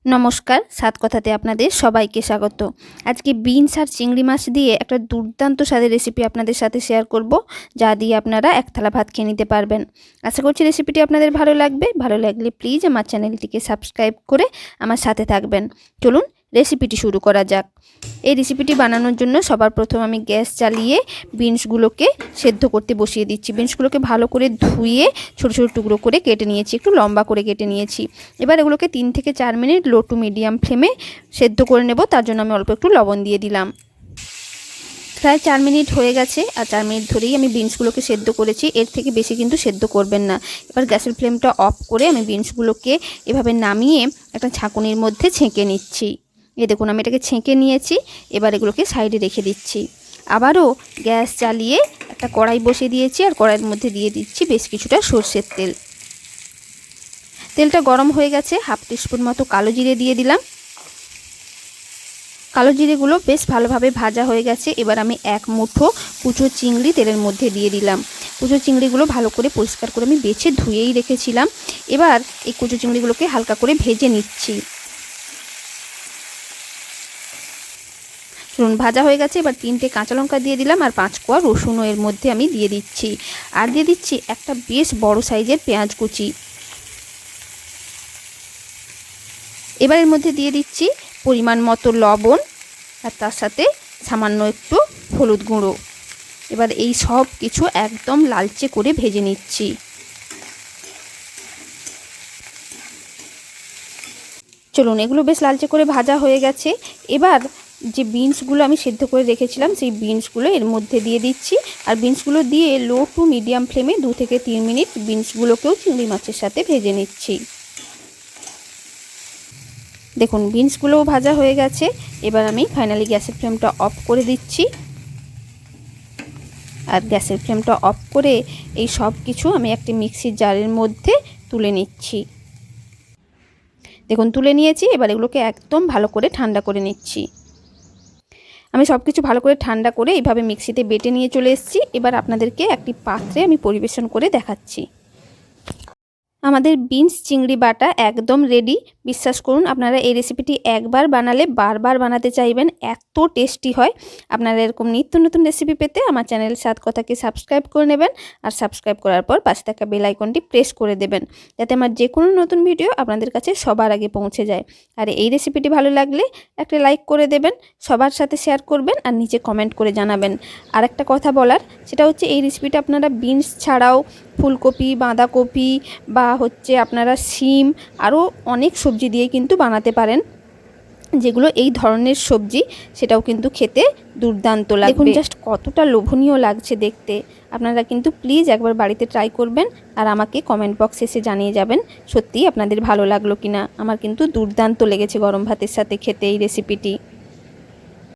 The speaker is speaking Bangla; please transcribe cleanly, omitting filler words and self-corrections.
নমস্কার, সাত কথাতে আপনাদের সবাইকে স্বাগত। আজকে বিনস আর চিংড়ি মাছ দিয়ে একটা দুর্দান্ত স্বাদের রেসিপি আপনাদের সাথে শেয়ার করব, যা দিয়ে আপনারা এক থালা ভাত খেয়ে নিতে পারবেন। আশা করছি রেসিপিটি আপনাদের ভালো লাগবে। ভালো লাগলে প্লিজ আমার চ্যানেলটিকে সাবস্ক্রাইব করে আমার সাথে থাকবেন। চলুন রেসিপিটি শুরু করা যাক। এই রেসিপিটি বানানোর জন্য সবার প্রথম আমি গ্যাস জ্বালিয়ে বিনসগুলোকে সেদ্ধ করতে বসিয়ে দিচ্ছি। বিনসগুলোকে ভালো করে ধুয়ে ছোটো ছোটো টুকরো করে কেটে নিয়েছি, একটু লম্বা করে কেটে নিয়েছি। এবার এগুলোকে 3 থেকে 4 মিনিট লো টু মিডিয়াম ফ্লেমে সেদ্ধ করে নেব। তার জন্য আমি অল্প একটু লবণ দিয়ে দিলাম। প্রায় 4 মিনিট হয়ে গেছে, আর 4 মিনিট ধরেই আমি বিনসগুলোকে সেদ্ধ করেছি। এর থেকে বেশি কিন্তু সেদ্ধ করবেন না। এবার গ্যাসের ফ্লেমটা অফ করে আমি বিনসগুলোকে এভাবে নামিয়ে একটা ছাঁকুনির মধ্যে ছেঁকে নিচ্ছি। এই দেখুন, আমি এটাকে ছেঁকে নিয়েছি। এবার এগুলোকে সাইডে রেখে দিচ্ছি। আবারও গ্যাস জ্বালিয়ে একটা কড়াই বসিয়ে দিয়েছি, আর কড়াইয়ের মধ্যে দিয়ে দিচ্ছি বেশ কিছুটা সর্ষের তেল। তেলটা গরম হয়ে গেছে, হাফ টিস্পুন মতো কালো জিরে দিয়ে দিলাম। কালো জিরেগুলো বেশ ভালোভাবে ভাজা হয়ে গেছে। এবার আমি এক মুঠো কুচো চিংড়ি তেলের মধ্যে দিয়ে দিলাম। কুচো চিংড়িগুলো ভালো করে পরিষ্কার করে আমি বেছে ধুয়েই রেখেছিলাম। এবার এই কুচো চিংড়িগুলোকে হালকা করে ভেজে নিচ্ছি। চলুন, ভাজা হয়ে গেছে। এবার 3টে কাঁচা লঙ্কা দিয়ে দিলাম, আর 5 কোয়া রসুনও এর মধ্যে আমি দিয়ে দিচ্ছি। আর দিয়ে দিচ্ছি একটা বেশ বড় সাইজের পেঁয়াজ কুচি। এবার এর মধ্যে দিয়ে দিচ্ছি পরিমাণ মতো লবণ, আর তার সাথে সামান্য একটু হলুদ গুঁড়ো। এবার এই সব কিছু একদম লালচে করে ভেজে নিচ্ছি। চলুন, এগুলো বেশ লালচে করে ভাজা হয়ে গেছে। এবার যে বিনসগুলো আমি সেদ্ধ করে রেখেছিলাম, সেই বিনসগুলো এর মধ্যে দিয়ে দিচ্ছি। আর বিনসগুলো দিয়ে লো টু মিডিয়াম ফ্লেমে 2 থেকে 3 মিনিট বিনসগুলোকেও চিংড়ি মাছের সাথে ভেজে নিচ্ছি। দেখুন, বিনসগুলোও ভাজা হয়ে গেছে। এবার আমি ফাইনালি গ্যাসের ফ্লেমটা অফ করে দিচ্ছি। আর গ্যাসের ফ্লেমটা অফ করে এই সব কিছু আমি একটি মিক্সির জারের মধ্যে তুলে নিচ্ছি। দেখুন, তুলে নিয়েছি। এবার এগুলোকে একদম ভালো করে ঠান্ডা করে নিচ্ছি। আমি সব কিছু ভালো করে ঠান্ডা করে এইভাবে মিক্সিতে বেটে নিয়ে চলে এসেছি। এবার আপনাদেরকে একটি পাত্রে আমি পরিবেশন করে দেখাচ্ছি। আমাদের বিনস চিংড়ি বাটা একদম রেডি। বিশ্বাস করুন, আপনারা এই রেসিপিটি একবার বানালে বারবার বানাতে চাইবেন, এত টেস্টি হয়। আপনারা এরকম নিত্য নতুন রেসিপি পেতে আমার চ্যানেল সাত কথাকে সাবস্ক্রাইব করে নেবেন, আর সাবস্ক্রাইব করার পর পাশে থাকা বেল আইকনটি প্রেস করে দেবেন, যাতে আমার যে কোনো নতুন ভিডিও আপনাদের কাছে সবার আগে পৌঁছে যায়। আর এই রেসিপিটি ভালো লাগলে একটা লাইক করে দেবেন, সবার সাথে শেয়ার করবেন, আর নিচে কমেন্ট করে জানাবেন। আর একটা কথা বলার, সেটা হচ্ছে এই রেসিপিটা আপনারা বিনস ছাড়াও ফুলকপি, বাঁধাকপি বা আপনারা শিম, আরও অনেক সবজি দিয়ে কিন্তু বানাতে পারেন, যেগুলো এই ধরনের সবজি, সেটাও কিন্তু খেতে দুর্দান্ত লাগবে। দেখুন জাস্ট কতটা লোভনীয় লাগছে দেখতে। আপনারা কিন্তু প্লিজ একবার বাড়িতে ট্রাই করবেন, আর আমাকে কমেন্ট বক্সে এসে জানিয়ে যাবেন সত্যিই আপনাদের ভালো লাগলো কিনা। আমার কিন্তু দুর্দান্ত লেগেছে গরম ভাতের সাথে খেতে এই রেসিপিটি।